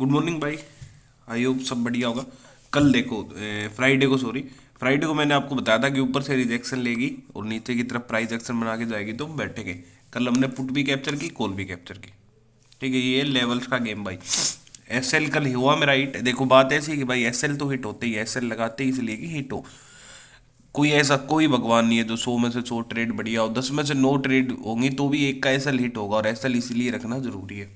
Good morning भाई। I hope सब बढ़िया होगा। कल देखो, फ्राइडे को, सॉरी, फ्राइडे को मैंने आपको बताया था कि ऊपर से रिजेक्शन लेगी और नीचे की तरफ प्राइस एक्शन बना के जाएगी तो हम बैठेंगे। कल हमने पुट भी कैप्चर की, कॉल भी कैप्चर की। ठीक है, ये लेवल्स का गेम भाई। एसएल कल हुआ मेरा हिट। देखो बात ऐसी है कि भाई एसएल तो हिट होते ही, एसएल लगाते ही इसलिए कि हिट हो। कोई ऐसा कोई भगवान नहीं है जो 100 में से 100 ट्रेड बढ़िया हो, 10 में से 9 ट्रेड होंगी तो भी एक का एसएल हिट होगा, और एसएल इसीलिए रखना जरूरी है।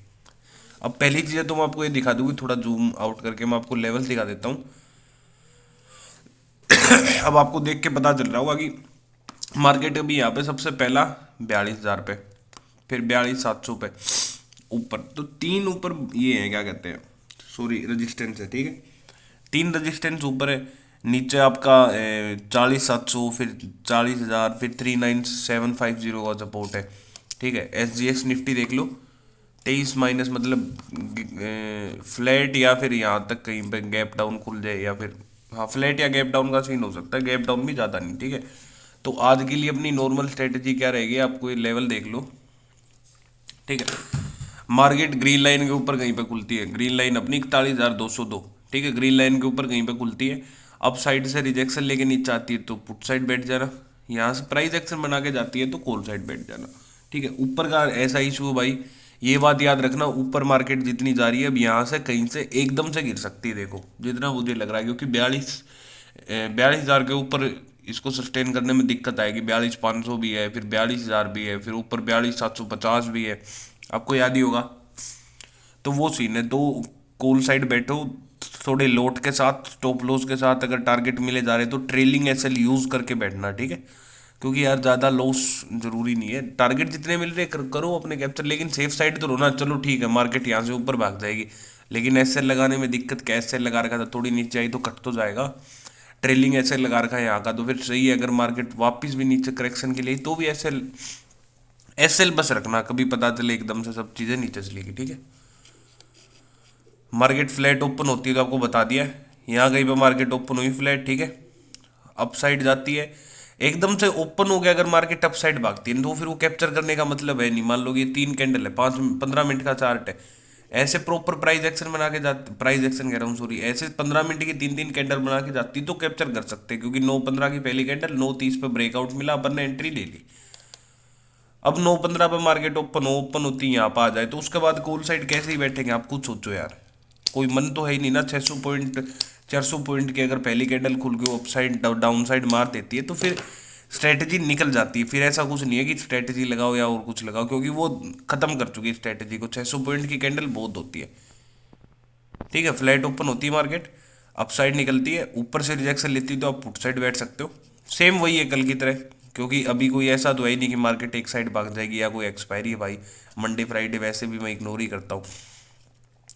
अब पहली चीज़ है तो मैं आपको ये दिखा दूंगी, थोड़ा जूम आउट करके मैं आपको लेवल दिखा देता हूँ। अब आपको देख के पता चल रहा होगा कि मार्केट अभी यहाँ पे सबसे पहला 42,000 पे, फिर 42,700 पे ऊपर, तो तीन ऊपर ये है, क्या कहते हैं, सॉरी, रेजिस्टेंस है। ठीक है, तीन रेजिस्टेंस ऊपर है। नीचे आपका 40,700, फिर 40,000, फिर 39,750 का सपोर्ट है। ठीक है, SGX निफ्टी देख लो, 23 माइनस, मतलब फ्लैट या फिर यहाँ तक कहीं पे गैप डाउन खुल जाए, या फिर हाँ फ्लैट या गैप डाउन का सीन हो सकता है, गैप डाउन भी ज़्यादा नहीं। ठीक है, तो आज के लिए अपनी नॉर्मल स्ट्रेटेजी क्या रहेगी, आपको ये लेवल देख लो। ठीक है, मार्केट ग्रीन लाइन के ऊपर कहीं पे खुलती है, ग्रीन लाइन अपनी 41,202। ठीक है, ग्रीन लाइन के ऊपर कहीं पे खुलती है, अप साइड से रिजेक्शन लेके नीचे आती है तो पुट साइड बैठ जाना, यहाँ से प्राइस एक्शन बना के जाती है तो कॉल साइड बैठ जाना। ठीक है, ऊपर का ऐसा इशू है भाई, ये बात याद रखना, ऊपर मार्केट जितनी जा रही है अब यहाँ से कहीं से एकदम से गिर सकती है। देखो जितना मुझे लग रहा है, क्योंकि 42,000 के ऊपर इसको सस्टेन करने में दिक्कत आएगी। 42,500 भी है, फिर 42,000 भी है, फिर ऊपर 42,750 भी है, आपको याद ही होगा। तो वो सीन है, तो कॉल साइड बैठो थोड़े लोट के साथ, स्टॉप लॉस के साथ, अगर टारगेट मिले जा रहे तो ट्रेलिंग एसएल यूज करके बैठना। ठीक है, क्योंकि यार ज़्यादा लॉस जरूरी नहीं है, टारगेट जितने मिल रहे करो अपने कैप्चर, लेकिन सेफ साइड तो रोना। चलो ठीक है, मार्केट यहाँ से ऊपर भाग जाएगी, लेकिन एसएल लगाने में दिक्कत क्या, एसएल लगा रखा था, थोड़ी नीचे आई तो कट तो जाएगा। ट्रेलिंग एसएल लगा रखा है यहाँ का तो फिर सही है, अगर मार्केट वापस भी नीचे करेक्शन के लिए तो भी एसएल, एसएल बस रखना, कभी पता चले एकदम से सब चीज़ें नीचे चलेगी। ठीक है, मार्केट फ्लैट ओपन होती है तो आपको बता दिया है, यहाँ कहीं पे मार्केट ओपन हुई फ्लैट। ठीक है, अप साइड जाती है, एकदम से ओपन हो गया अगर मार्केट अप साइड भागती है तो फिर वो कैप्चर करने का मतलब है नहीं। मान लो ये 3 कैंडल है, 5-15 मिनट का चार्ट है, ऐसे प्रॉपर प्राइस एक्शन बना के जाती, प्राइस एक्शन कह रहा हूँ सॉरी, ऐसे 15 मिनट की 3-3 कैंडल बना के जाती तो कैप्चर कर सकते, क्योंकि 9:15 की पहली कैंडल, 9:30 पे ब्रेकआउट मिला, अपन ने एंट्री ले ली। अब 9:15 पे मार्केट ओपन होती है यहाँ पर आ जाए तो उसके बाद कॉल साइड कैसे ही बैठेंगे, आप खुद सोचो यार। कोई मन तो है ही नहीं ना, 600 पॉइंट, 400 पॉइंट की अगर पहली कैंडल खुल के अप साइड डाउन साइड मार देती है तो फिर स्ट्रेटजी निकल जाती है। फिर ऐसा कुछ नहीं है कि स्ट्रेटजी लगाओ या और कुछ लगाओ, क्योंकि वो खत्म कर चुकी है स्ट्रेटजी को। 600 पॉइंट की कैंडल बहुत होती है। ठीक है, फ्लैट ओपन होती है मार्केट, अप साइड निकलती है, ऊपर से रिजेक्शन लेती है तो आप पुट साइड बैठ सकते हो। सेम वही है कल की तरह, क्योंकि अभी कोई ऐसा तो है ही नहीं कि मार्केट एक साइड भाग जाएगी या कोई एक्सपायरी है भाई। मंडे फ्राइडे वैसे भी मैं इग्नोर ही करता हूँ।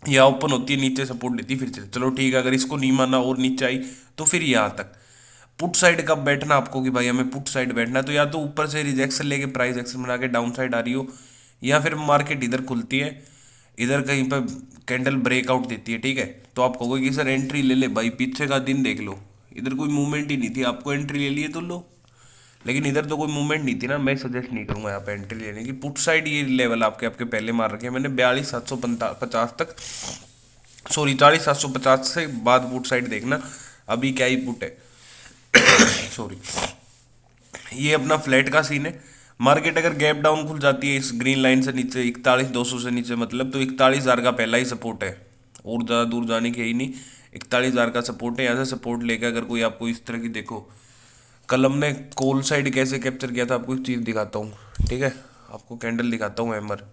या ओपन होती है, नीचे सपोर्ट लेती है, फिर चलो ठीक है, अगर इसको नहीं माना और नीचे आई तो फिर यहाँ तक पुट साइड कब बैठना आपको, कि भाई हमें पुट साइड बैठना है तो या तो ऊपर से रिजेक्शन लेके प्राइस एक्शन बना के डाउन साइड आ रही हो, या फिर मार्केट इधर खुलती है, इधर कहीं पर कैंडल ब्रेकआउट देती है। ठीक है, तो आप कहोगे कि सर एंट्री ले ले, भाई पीछे का दिन देख लो, इधर कोई मूवमेंट ही नहीं थी, आपको एंट्री ले लिए तो लो, लेकिन इधर तो कोई मूवमेंट नहीं थी ना, मैं सजेस्ट नहीं करूंगा यहाँ पे एंट्री लेने की। पुट साइड ये लेवल आपके आपके पहले मार रखे हैं मैंने, 42,750 तक, सॉरी 40,750 से बाद पुट साइड देखना, अभी क्या ही पुट है। सॉरी, ये अपना फ्लैट का सीन है। मार्केट अगर गैप डाउन खुल जाती है इस ग्रीन लाइन से नीचे, 41,200 से नीचे, मतलब तो 41,000 का पहला ही सपोर्ट है, और ज़्यादा दूर जाने की ही नहीं। 41,000 का सपोर्ट है, यहाँ से सपोर्ट लेकर अगर कोई आपको इस तरह की, देखो कल हमने कॉल साइड कैसे कैप्चर किया था, आपको एक चीज़ दिखाता हूँ। ठीक है, आपको कैंडल दिखाता हूँ हैमर।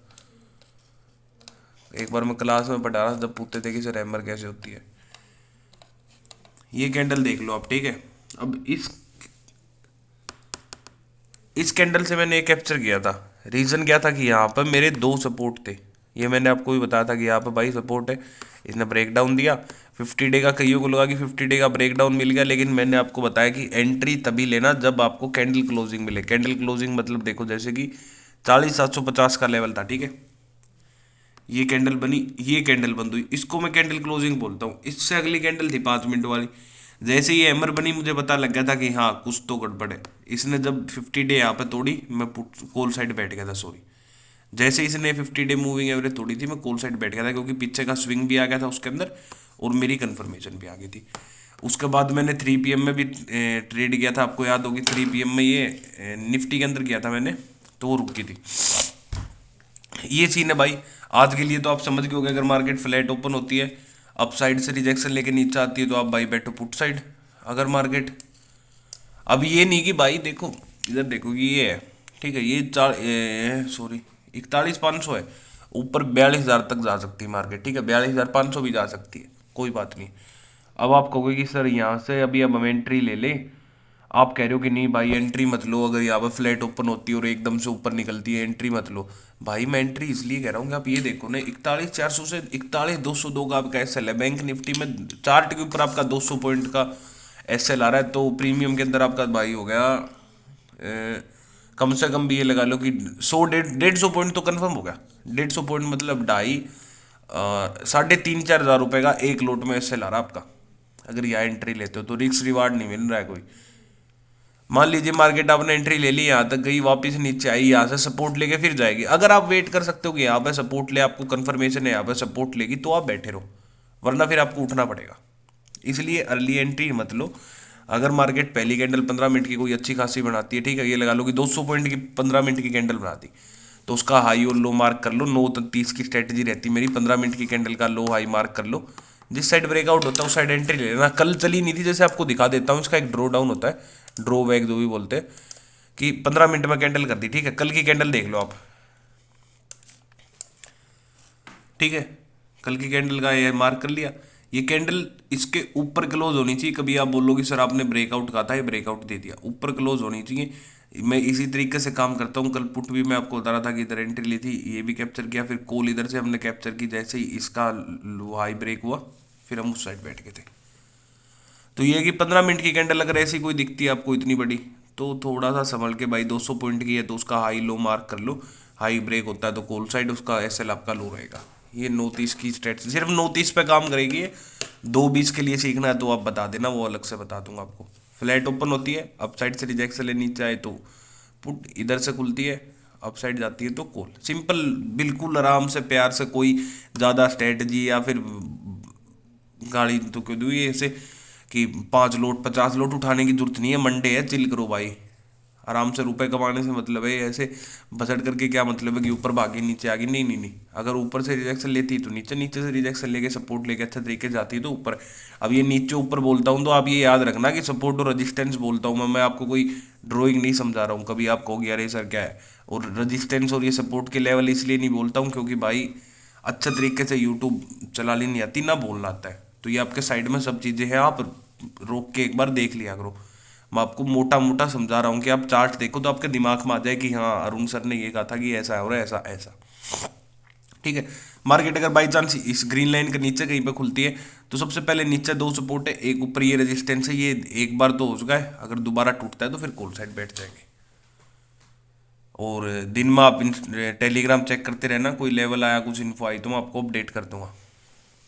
एक बार मैं क्लास में पढ़ा रहा था, जब पूछते थे कि सर हैमर कैसे होती है, ये कैंडल देख लो आप। ठीक है, अब इस कैंडल से मैंने एक कैप्चर किया था। रीज़न क्या था कि यहाँ पर मेरे दो सपोर्ट थे, ये मैंने आपको भी बताया था कि यहाँ पर भाई सपोर्ट है, इसने ब्रेक डाउन दिया। 50 डे का कईयों को लगा कि 50 डे का ब्रेक डाउन मिल गया, लेकिन मैंने आपको बताया कि एंट्री तभी लेना जब आपको कैंडल क्लोजिंग मिले। कैंडल क्लोजिंग मतलब देखो, जैसे कि 40,750 का लेवल था। ठीक है, ये कैंडल बनी, ये कैंडल बंद हुई, इसको मैं कैंडल क्लोजिंग बोलता हूँ। इससे अगली कैंडल थी 5 मिनट वाली, जैसे ये हैमर बनी मुझे पता लग गया था कि हाँ कुछ तो गड़बड़ है। इसने जब 50 डे यहाँ पे तोड़ी, मैं कॉल साइड बैठ गया था, सॉरी, जैसे इसने 50 डे मूविंग एवरेज तोड़ी थी मैं कॉल साइड बैठ गया था, क्योंकि पीछे का स्विंग भी आ गया था उसके अंदर और मेरी कंफर्मेशन भी आ गई थी। उसके बाद मैंने 3 PM में भी ट्रेड किया था, आपको याद होगी 3 PM में ये निफ्टी के अंदर किया था मैंने, तो वो रुक गई थी। ये सीन है भाई। आज के लिए तो आप समझ गए होगे, अगर मार्केट फ्लैट ओपन होती है, अप साइड से रिजेक्शन लेके नीचे आती है, तो आप भाई बैठो पुट साइड। अगर मार्केट अब ये नहीं कि भाई देखो इधर देखो कि ये है, ठीक है, ये चार सॉरी 41,500 है, ऊपर 42,000 तक जा सकती है मार्केट, ठीक है, 42,500 भी जा सकती है, कोई बात नहीं। अब आप कहोगे कि सर यहाँ से अभी अब हम एंट्री ले ले, आप कह रहे हो कि नहीं भाई एंट्री मत लो, अगर यहाँ पर फ्लैट ओपन होती है और एकदम से ऊपर निकलती है एंट्री मत लो। भाई मैं एंट्री इसलिए कह रहा हूँ कि आप ये देखो ना, 41,400 से 41,202 का आपका एसएल है बैंक निफ्टी में, चार्ट के ऊपर आपका 200 पॉइंट का एसएल आ रहा है, तो प्रीमियम के अंदर आपका भाई हो गया कम से कम भी ये लगा लो कि 100 150 पॉइंट तो कंफर्म हो गया। 150 पॉइंट मतलब 3,500 4,500 रुपये का एक लोट में एसएल आ रहा है आपका, अगर यहाँ एंट्री लेते हो तो रिस्क रिवार्ड नहीं मिल रहा है कोई। मान लीजिए मार्केट आपने एंट्री ले ली, यहाँ तक गई, वापस नीचे आई, यहाँ से सपोर्ट लेके फिर जाएगी, अगर आप वेट कर सकते हो कि यहाँ पे सपोर्ट ले, आपको कंफर्मेशन है यहाँ पे सपोर्ट लेगी, तो आप बैठे रहो, वरना फिर आपको उठना पड़ेगा। इसलिए अर्ली एंट्री मत लो। अगर मार्केट पहली कैंडल 15 मिनट की कोई अच्छी खासी बनाती है, ठीक है, ये लगा लो कि 200 पॉइंट की 15 मिनट की कैंडल बनाती, तो उसका हाई और लो मार्क कर लो। 9:30 की स्ट्रेटजी रहती मेरी, 15 मिनट की कैंडल का लो हाई मार्क कर लो, जिस साइड ब्रेकआउट होता है उस साइड एंट्री ले लेना। कल चली नहीं थी, जैसे आपको दिखा देता हूँ, इसका एक ड्रॉ डाउन होता है, ड्रॉ बैक जो भी बोलते हैं, कि 15 मिनट में कैंडल कर दी, ठीक है, कल की कैंडल देख लो आप, ठीक है, कल की कैंडल का ये मार्क कर लिया, ये कैंडल इसके ऊपर क्लोज होनी चाहिए। कभी आप बोलोगे सर आपने ब्रेकआउट कहा था, ये ब्रेकआउट दे दिया, ऊपर क्लोज होनी चाहिए। मैं इसी तरीके से काम करता हूँ। कल पुट भी मैं आपको बता रहा था कि इधर एंट्री ली थी, ये भी कैप्चर किया, फिर कॉल इधर से हमने कैप्चर की, जैसे ही इसका हाई ब्रेक हुआ फिर हम उस साइड बैठ गए थे। तो ये कि 15 मिनट की कैंडल अगर ऐसी कोई दिखती है आपको इतनी बड़ी, तो थोड़ा सा संभल के भाई, 200 पॉइंट की है तो उसका हाई लो मार्क कर लो, हाई ब्रेक होता है तो कॉल साइड, उसका एसएल आपका लो रहेगा। ये 9:30 की स्ट्रेटजी सिर्फ 9:30 पे काम करेगी ये। 2:20 के लिए सीखना है तो आप बता देना, वो अलग से बता दूंगा आपको। फ्लैट ओपन होती है, अप साइड से रिजेक्शन ले नीचे आए तो पुट, इधर से खुलती है अप साइड जाती है तो कॉल। सिंपल, बिल्कुल आराम से प्यार से, कोई ज़्यादा स्ट्रेटजी या फिर गाड़ी तो क्यों दूँ ये ऐसे कि 5 लोट 50 लोट उठाने की जरूरत नहीं है। मंडे है, चिल करो भाई, आराम से रुपए कमाने से मतलब है। ऐसे बजट करके क्या मतलब है कि ऊपर भागी नीचे आ गई, नहीं नहीं नहीं। अगर ऊपर से रिजेक्शन लेती तो नीचे, नीचे से रिजेक्शन लेके सपोर्ट लेके अच्छा तरीके से जाती तो ऊपर। अब ये नीचे ऊपर बोलता हूँ तो आप ये याद रखना कि सपोर्ट और रजिस्टेंस बोलता हूँ मैं आपको कोई ड्राइंग नहीं समझा रहा हूँ। कभी आप कहोगे अरे सर क्या है, और रजिस्टेंस और ये सपोर्ट के लेवल इसलिए नहीं बोलता हूँ क्योंकि भाई अच्छा तरीके से यूट्यूब चलानी नहीं आती ना बोलना आता है, तो ये आपके साइड में सब चीज़ें हैं, आप रोक के एक बार देख लिया करो। मैं आपको मोटा मोटा समझा रहा हूँ कि आप चार्ट देखो तो आपके दिमाग में आ जाए कि हाँ अरुण सर ने ये कहा था कि ऐसा हो रहा है, ऐसा ऐसा, ठीक है। मार्केट अगर बाई चांस इस ग्रीन लाइन के नीचे कहीं पे खुलती है, तो सबसे पहले नीचे 2 सपोर्ट है, एक ऊपर ये रेजिस्टेंस है, ये एक बार तो हो चुका है, अगर दोबारा टूटता है तो फिर कॉल साइड बैठ जाएंगे। और दिन में आप टेलीग्राम चेक करते रहना, कोई लेवल आया कुछ इन्फो आई तो मैं आपको अपडेट कर दूंगा।